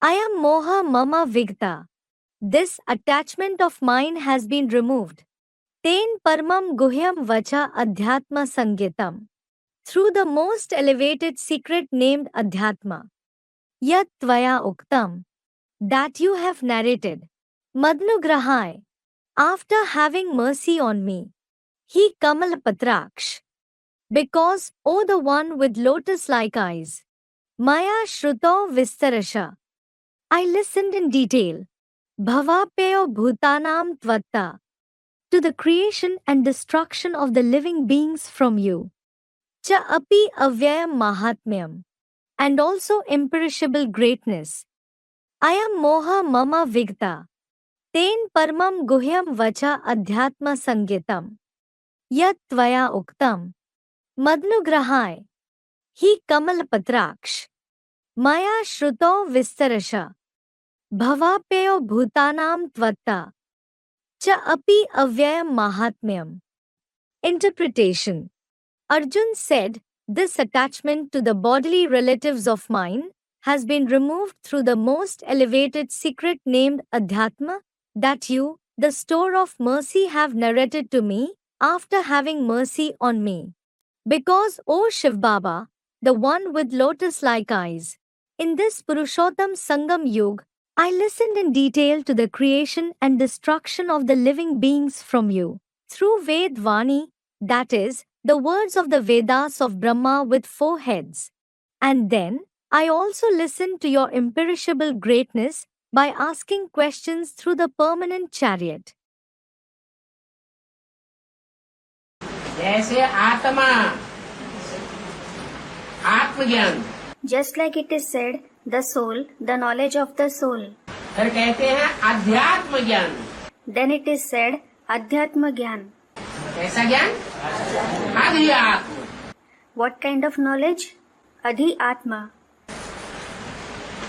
I am moha mama vigta. This attachment of mine has been removed. Ten parmam guhyam vacha adhyatma sangetam. Through the most elevated secret named Adhyatma. Yat tvaya uktam. That you have narrated. Madnugrahai. After having mercy on me. He Kamal Patraksh. Because, O the one with lotus-like eyes. Maya Shruto Vistarasha. I listened in detail. Bhavapeo Bhutanam Tvatta. To the creation and destruction of the living beings from you. Cha api avyayam mahatmyam. And also imperishable greatness. I am moha mama vigta. Ten parmam guhyam vacha adhyatma sangetam. Yat tvaya uktam. Madnugrahai. He Kamal Patraksh. Maya Shruto Vistarasha. Bhavapeo Bhutanam Tvatta. Cha api avyayam mahatmyam. Interpretation. Arjun said, this attachment to the bodily relatives of mine has been removed through the most elevated secret named Adhyatma, that you, the store of mercy, have narrated to me, after having mercy on me. Because, O Shiv Baba, the one with lotus-like eyes, in this Purushottam Sangam Yug, I listened in detail to the creation and destruction of the living beings from you, through Ved Vani, that is, the words of the Vedas of Brahma with 4 heads. And then, I also listened to your imperishable greatness by asking questions through the permanent chariot. जैसे आत्मा आत्मज्ञान, Just like it is said, the soul, the knowledge of the soul. फिर कहते हैं अध्यात्म ज्ञान. Then it is said, Adhyatma Gyan. कैसा ज्ञान? अध्यात्म. What kind of knowledge? Adhi Atma.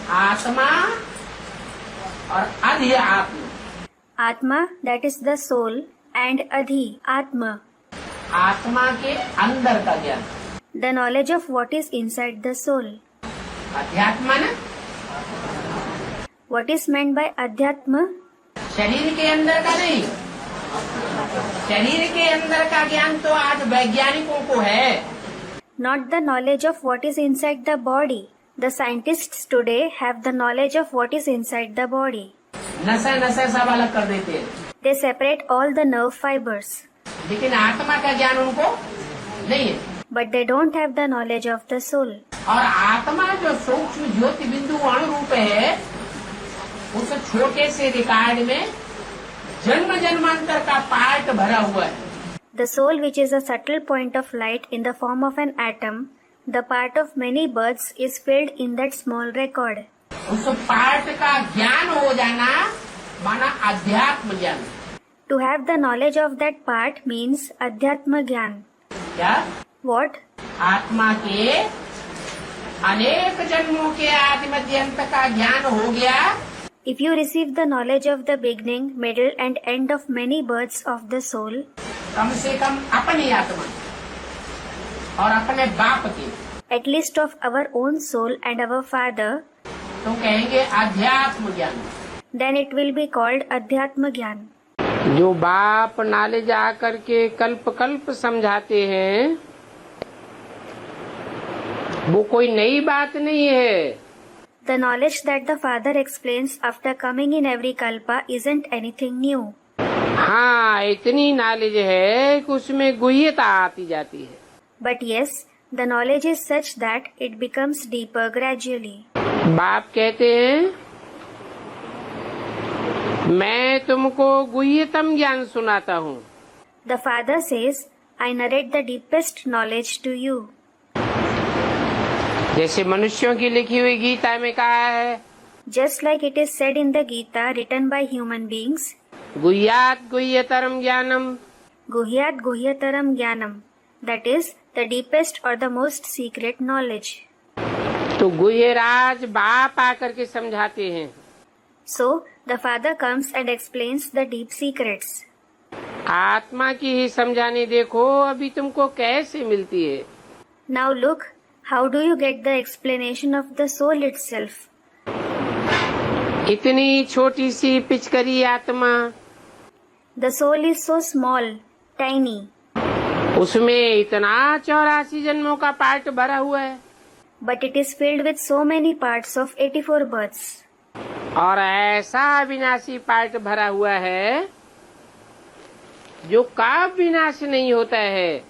आत्मा और अध्यात्म. Atma, that is the soul, and Adhi, Atma, आत्मा के अंदर का ज्ञान. the knowledge of what is inside the soul. अध्यात्म न What is meant by Adhyatma? शरीर के अंदर का नहीं. शरीर के अंदर का ज्ञान तो आज वैज्ञानिकों को है. Not the knowledge of what is inside the body. The scientists today have the knowledge of what is inside the body. नशा नशा सब अलग कर देते हैं. They separate all the nerve fibers. लेकिन आत्मा का ज्ञान उनको नहीं है. But they don't have the knowledge of the soul. और आत्मा जो सूक्ष्म ज्योति बिंदु अणु रूप है, उस छोटे से रिकॉर्ड में जन्म जन्मांतर का पार्ट भरा हुआ है. The soul, which is a subtle point of light in the form of an atom, the part of many births, is filled in that small record. उस पार्ट का ज्ञान हो जाना माना अध्यात्म ज्ञान. To have the knowledge of that part means Adhyatma Gyan. क्या? What? आत्मा के अनेक जन्मों के आदि मध्य अंत का ज्ञान हो गया. If you receive the knowledge of the beginning, middle and end of many births of the soul, कम से कम अपनी आत्मा और अपने बाप की, at least of our own soul and our father, तो कहेंगे अध्यात्म ज्ञान. then it will be called Adhyatma Gyan. जो बाप नाले जा करके कल्प कल्प समझाते हैं, वो कोई नई बात नहीं है. The knowledge that the father explains after coming in every kalpa isn't anything new. हाँ, इतनी नॉलेज है कि उसमें गुह्यता आती जाती है. But yes, the knowledge is such that it becomes deeper gradually. बाप कहते हैं, मैं तुमको गुह्यतम ज्ञान सुनाता हूँ. The father says, I narrate the deepest knowledge to you. जैसे मनुष्यों की लिखी हुई गीता में कहा है, Just like it is said in the Gita written by human beings, गुह्यात गुह्यतरम ज्ञानम. Guhyat Guhyataram Gyanam, that is, the deepest or the most secret knowledge. तो गुह्यराज बाप आकर के समझाते हैं. So, the father comes and explains the deep secrets. आत्मा की ही समझाने देखो अभी तुमको कैसे मिलती है. Now look, how do you get the explanation of the soul itself? इतनी छोटी सी पिचकरी आत्मा, The soul is so small, tiny, उसमें इतना 84 जन्मों का पार्ट भरा हुआ है, but it is filled with so many parts of 84 births. और ऐसा अविनाशी पार्ट भरा हुआ है जो कब विनाश नहीं होता है।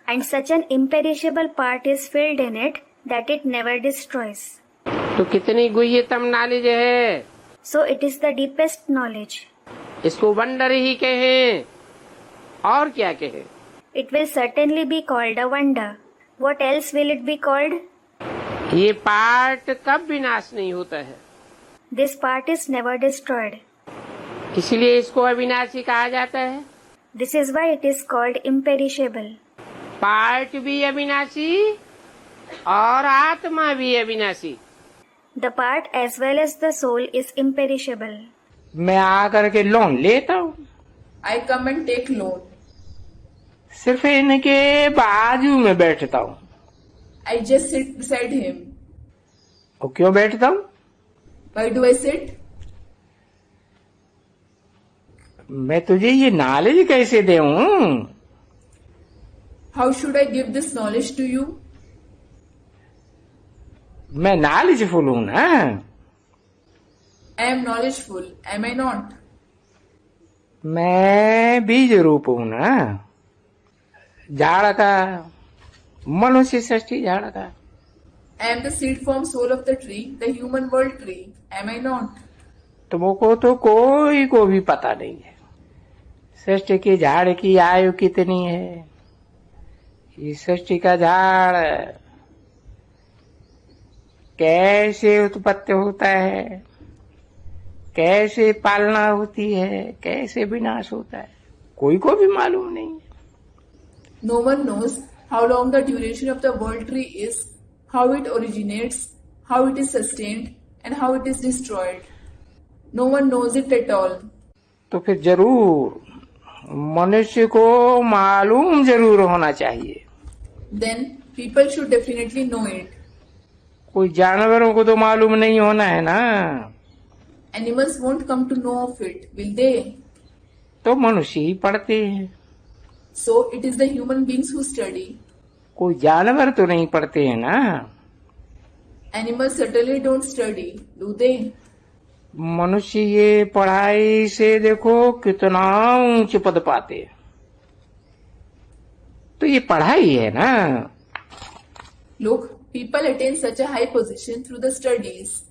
And such an imperishable part is filled in it that it never destroys. तो कितनी गुह्यतम नॉलेज है। So it is the deepest knowledge. इसको वंडर ही कहें और क्या कहें। It will certainly be called a wonder. What else will it be called? ये part कब विनाश नहीं होता है, This part is never destroyed. इसलिए इसको अविनाशी कहा जाता है। This is why it is called imperishable. Part भी अविनाशी और आत्मा भी अविनाशी। The part as well as the soul is imperishable. मैं आकर के लोन लेता हूँ, I come and take loan. सिर्फ इनके बाजू में बैठता हूँ। I just sit beside him. और क्यों बैठता हूँ? Why do I sit? मैं तुझे ये नॉलेज कैसे दूं? How should I give this knowledge to you? मैं नॉलेजफुल हूँ ना। I am knowledgeful, am I not? मैं बीज रूप हूँ ना, झाड़ का, मनुष्य सृष्टि झाड़ का। I am the seed form soul of the tree, the human world tree, am I not? तुमको तो कोई को भी पता नहीं है सृष्टि की झाड़ की आयु कितनी है। ये सृष्टि का झाड़ कैसे उत्पत्ति होता है, कैसे पालना होती है, कैसे विनाश होता है, कोई को भी मालूम नहीं है। No one knows how long the duration of the world tree is, how it originates, how it is sustained, and how it is destroyed. No one knows it at all. तो फिर जरूर मनुष्य को मालूम जरूर होना चाहिए। Then people should definitely know it. कोई जानवरों को तो मालूम नहीं होना है ना, Animals won't come to know of it, will they? तो मनुष्य ही पढ़ते हैं। So it is the human beings who study. कोई जानवर तो नहीं पढ़ते हैं ना। Animals certainly don't study, do they? मनुष्य ये पढ़ाई से देखो कितना ऊंच पद पाते हैं। तो ये पढ़ाई है ना। Look, people attain such a high position through the studies.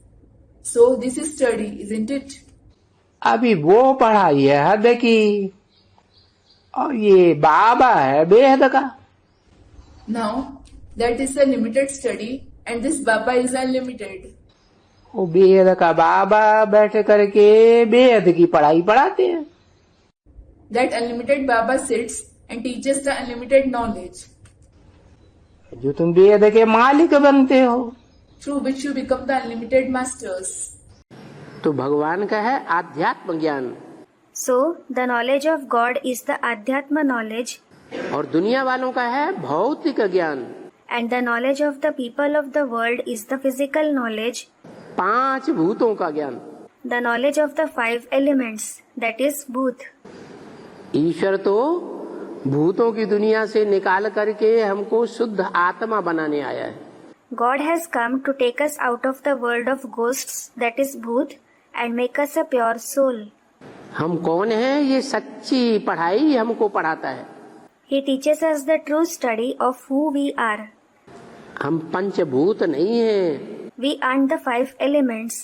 So this is study, isn't it? अभी वो पढ़ाई है हद की, और ये बाबा है बेहद का। Now, that is a limited study and this Baba is unlimited. वो बेहद का बाबा बैठ करके बेहद की पढ़ाई पढ़ाते हैं। That unlimited Baba sits and teaches the unlimited knowledge, जो तुम बेहद के मालिक बनते हो। through which you become the unlimited masters. तो भगवान का है आध्यात्म ज्ञान, So, the knowledge of God is the Adhyatma knowledge, और दुनिया वालों का है भौतिक ज्ञान। and the knowledge of the people of the world is the physical knowledge, 5 भूतों का ज्ञान। the knowledge of the 5 elements, that is Bhut. ईश्वर तो भूतों की दुनिया से निकाल करके हमको शुद्ध आत्मा बनाने आया है। God has come to take us out of the world of ghosts, that is Bhut, and make us a pure soul. हम कौन हैं, ये सच्ची पढ़ाई हमको पढ़ाता है। He teaches us the true study of who we are. हम पंचभूत नहीं हैं, We aren't the 5 elements.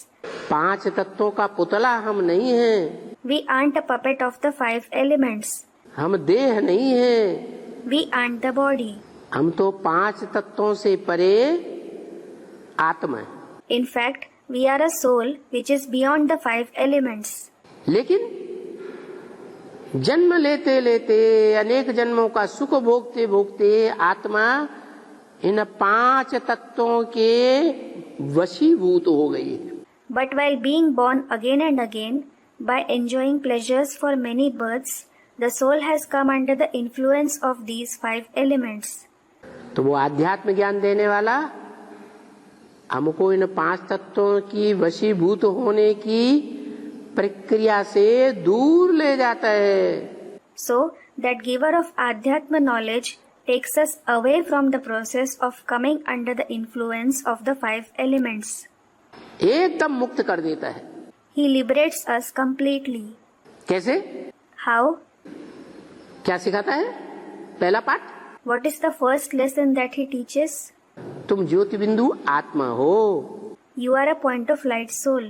5 तत्वों का पुतला हम नहीं हैं। We aren't a puppet of the 5 elements. हम देह नहीं हैं, We aren't the body. हम तो 5 तत्वों से परे आत्मा है। In fact, we are a soul which is beyond the 5 elements. लेकिन जन्म लेते लेते अनेक जन्मों का सुख भोगते भोगते आत्मा इन 5 तत्वों के वशीभूत हो गई है। But while being born again and again, by enjoying pleasures for many births, the soul has come under the influence of these 5 elements. तो वो आध्यात्म ज्ञान देने वाला हमको इन 5 तत्वों की वशीभूत होने की प्रक्रिया से दूर ले जाता है। So, that giver of Adhyatma knowledge takes us away from the process of coming under the influence of the 5 elements. एकदम मुक्त कर देता है। He liberates us completely. कैसे? How? क्या सिखाता है? पहला पाठ, What is the first lesson that he teaches? तुम ज्योति बिंदु आत्मा हो। You are a point of light soul.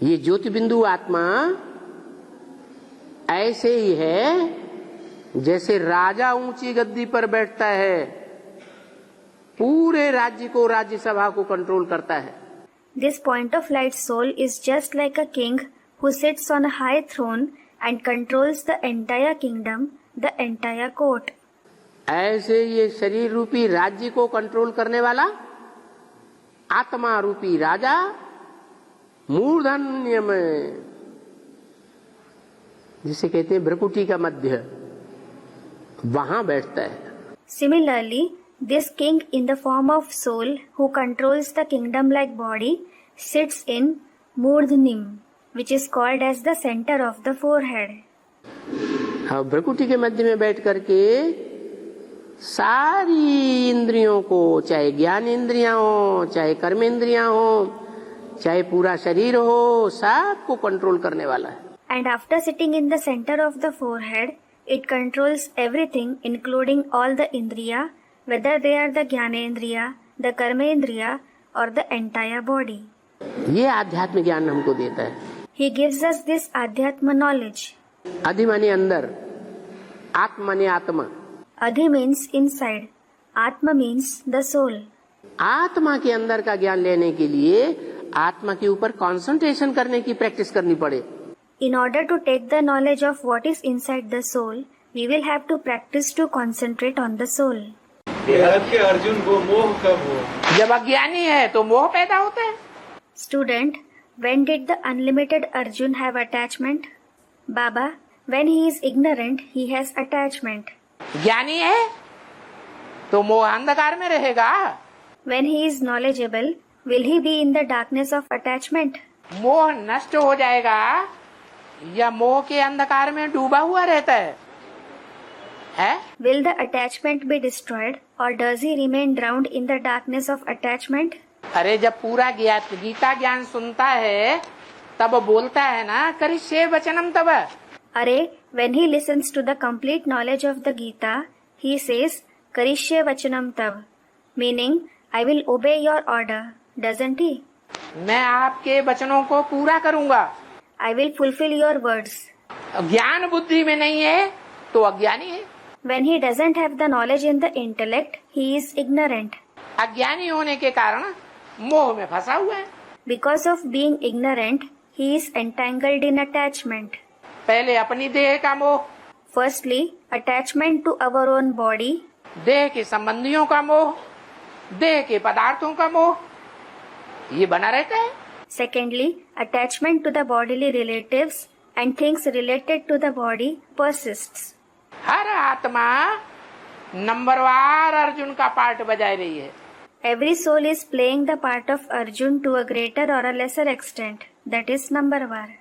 ये ज्योति बिंदु आत्मा ऐसे ही है जैसे राजा ऊंची गद्दी पर बैठता है, पूरे राज्य को, राज्यसभा को कंट्रोल करता है। This point of light soul is just like a king who sits on a high throne and controls the entire kingdom, the entire court. ऐसे ये शरीर रूपी राज्य को कंट्रोल करने वाला आत्मा रूपी राजा मूर्धन्य में, जिसे कहते हैं भ्रकुटी का मध्य, वहां बैठता है। Similarly, this king in the form of soul who controls the kingdom-like body sits in Murdhnim, which is called as the center of the forehead. हाँ, भ्रकुटी के मध्य में बैठ करके सारी इंद्रियों को, चाहे ज्ञान इंद्रियां हो, चाहे कर्म इंद्रियां हो, चाहे पूरा शरीर हो, सबको कंट्रोल करने वाला है। And after sitting in the center of the forehead, it controls everything, including all the indriya, whether they are the jnanendriya, the karmendriya, or the entire body. ये आध्यात्मिक ज्ञान हमको देता है। He gives us this adhyatma knowledge. अधि माने अंदर, आत्मा माने आत्मा। Adhi means inside, Atma means the soul. आत्मा के अंदर का ज्ञान लेने के लिए आत्मा के ऊपर कंसंट्रेशन करने की प्रैक्टिस करनी पड़े। In order to take the knowledge of what is inside the soul, we will have to practice to concentrate on the soul. Bharat के अर्जुन को मोह कब हुआ? जब अज्ञानी है तो मोह पैदा होता है। Student, when did the unlimited Arjun have attachment? Baba, when he is ignorant, he has attachment. ज्ञानी है तो मोह अंधकार में रहेगा। When he is knowledgeable, will he be in the darkness of attachment? मोह नष्ट हो जाएगा या मोह के अंधकार में डूबा हुआ रहता है? Will the attachment be destroyed or does he remain drowned in the darkness of attachment? अरे जब पूरा गीता ज्ञान सुनता है तब बोलता है ना, करिष्ये वचनम तब। Are, when he listens to the complete knowledge of the Gita, he says, Karishye vachanam tav, meaning, I will obey your order, doesn't he? मैं आपके वचनों को पूरा करूंगा। I will fulfill your words. ज्ञान बुद्धि में नहीं है तो अज्ञानी है। When he doesn't have the knowledge in the intellect, he is ignorant. अज्ञानी होने के कारण मोह में फंसा हुआ है। Because of being ignorant, he is entangled in attachment. पहले अपनी देह का मोह, Firstly, attachment to our own body. देह के संबंधियों का मोह, देह के पदार्थों का मोह, ये बना रहता है। Secondly, attachment to the bodily relatives and things related to the body persists. हर आत्मा नंबरवार अर्जुन का पार्ट बजा रही है। Every soul is playing the part of Arjun to a greater or a lesser extent. That is number one.